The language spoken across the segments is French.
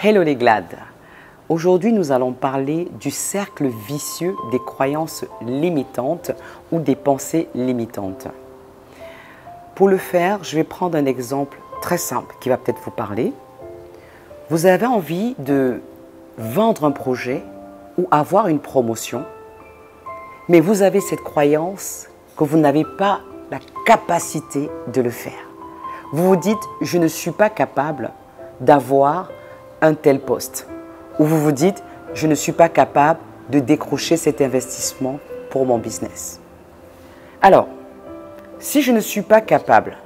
Hello les glades! Aujourd'hui, nous allons parler du cercle vicieux des croyances limitantes ou des pensées limitantes. Pour le faire, je vais prendre un exemple très simple qui va peut-être vous parler. Vous avez envie de vendre un projet ou avoir une promotion, mais vous avez cette croyance que vous n'avez pas la capacité de le faire. Vous vous dites, je ne suis pas capable d'avoir un tel poste. Ou vous vous dites, je ne suis pas capable de décrocher cet investissement pour mon business. Alors, si je ne suis pas capable,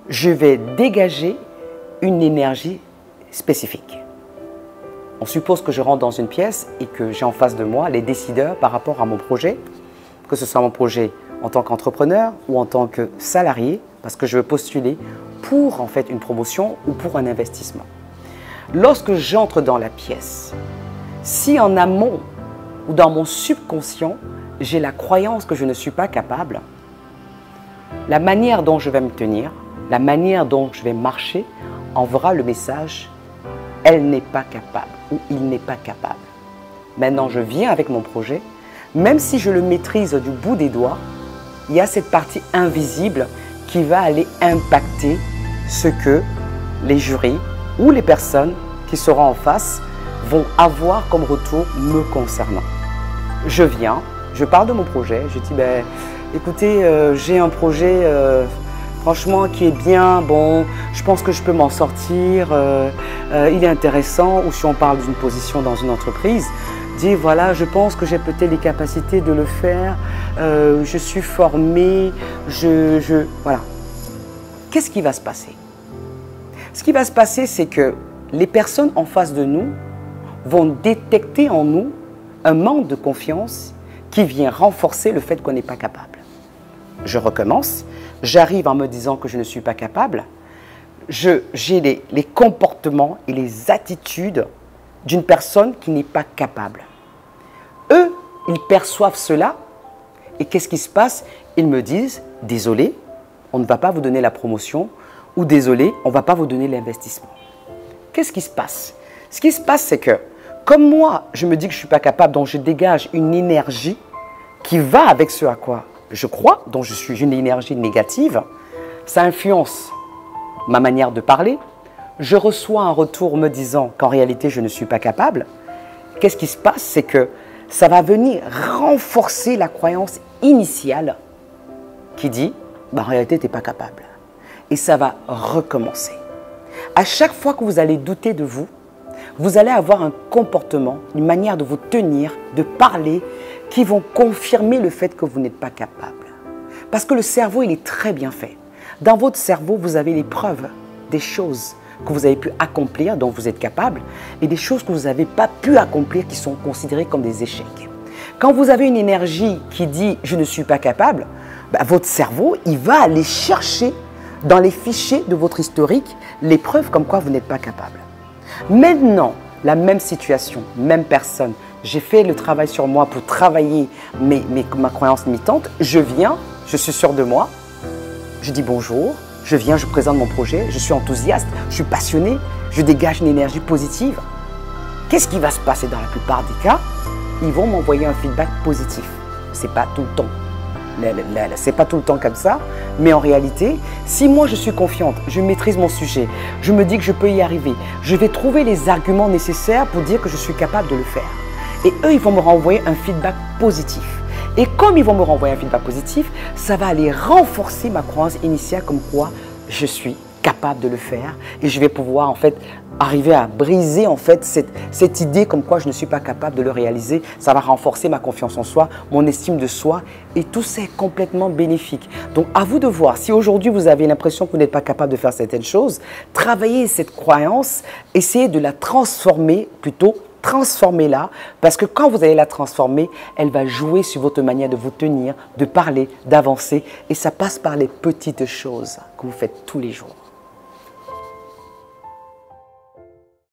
je vais dégager une énergie spécifique. On suppose que je rentre dans une pièce et que j'ai en face de moi les décideurs par rapport à mon projet, que ce soit mon projet en tant qu'entrepreneur ou en tant que salarié, parce que je veux postuler pour en fait une promotion ou pour un investissement. Lorsque j'entre dans la pièce, si en amont ou dans mon subconscient, j'ai la croyance que je ne suis pas capable, la manière dont je vais me tenir, la manière dont je vais marcher enverra le message « elle n'est pas capable » ou « il n'est pas capable ». Maintenant, je viens avec mon projet, même si je le maîtrise du bout des doigts, il y a cette partie invisible qui va aller impacter ce que les jurys ou les personnes qui seront en face vont avoir comme retour me concernant. Je viens, je parle de mon projet, je dis écoutez, j'ai un projet franchement qui est bien, bon, je pense que je peux m'en sortir, il est intéressant, ou si on parle d'une position dans une entreprise, dis voilà, je pense que j'ai peut-être les capacités de le faire, je suis formé, voilà. Qu'est-ce qui va se passer? Ce qui va se passer, c'est que les personnes en face de nous vont détecter en nous un manque de confiance qui vient renforcer le fait qu'on n'est pas capable. Je recommence, j'arrive en me disant que je ne suis pas capable, j'ai les comportements et les attitudes d'une personne qui n'est pas capable. Eux, ils perçoivent cela et qu'est-ce qui se passe? Ils me disent, désolé, on ne va pas vous donner la promotion, ou désolé, on ne va pas vous donner l'investissement. Qu'est-ce qui se passe? Ce qui se passe, c'est que, comme moi, je me dis que je ne suis pas capable, donc je dégage une énergie qui va avec ce à quoi je crois, dont je suis une énergie négative, ça influence ma manière de parler, je reçois un retour me disant qu'en réalité, je ne suis pas capable. Qu'est-ce qui se passe? C'est que ça va venir renforcer la croyance initiale qui dit, en réalité, tu n'es pas capable. Et ça va recommencer. À chaque fois que vous allez douter de vous, vous allez avoir un comportement, une manière de vous tenir, de parler, qui vont confirmer le fait que vous n'êtes pas capable. Parce que le cerveau, il est très bien fait. Dans votre cerveau, vous avez les preuves des choses que vous avez pu accomplir, dont vous êtes capable, et des choses que vous n'avez pas pu accomplir, qui sont considérées comme des échecs. Quand vous avez une énergie qui dit « je ne suis pas capable », votre cerveau, il va aller chercher dans les fichiers de votre historique les preuves comme quoi vous n'êtes pas capable. Maintenant, la même situation, même personne, j'ai fait le travail sur moi pour travailler ma croyance limitante, je viens, je suis sûr de moi, je dis bonjour, je viens, je présente mon projet, je suis enthousiaste, je suis passionné, je dégage une énergie positive. Qu'est-ce qui va se passer dans la plupart des cas? Ils vont m'envoyer un feedback positif. Ce n'est pas tout le temps. C'est pas tout le temps comme ça, mais en réalité, si moi je suis confiante, je maîtrise mon sujet, je me dis que je peux y arriver, je vais trouver les arguments nécessaires pour dire que je suis capable de le faire. Et eux, ils vont me renvoyer un feedback positif. Et comme ils vont me renvoyer un feedback positif, ça va aller renforcer ma croyance initiale comme quoi je suis capable de le faire et je vais pouvoir en fait arriver à briser en fait cette idée comme quoi je ne suis pas capable de le réaliser. Ça va renforcer ma confiance en soi, mon estime de soi et tout ça est complètement bénéfique. Donc à vous de voir, si aujourd'hui vous avez l'impression que vous n'êtes pas capable de faire certaines choses, travaillez cette croyance, essayez de la transformer plutôt. Transformez-la parce que quand vous allez la transformer, elle va jouer sur votre manière de vous tenir, de parler, d'avancer et ça passe par les petites choses que vous faites tous les jours.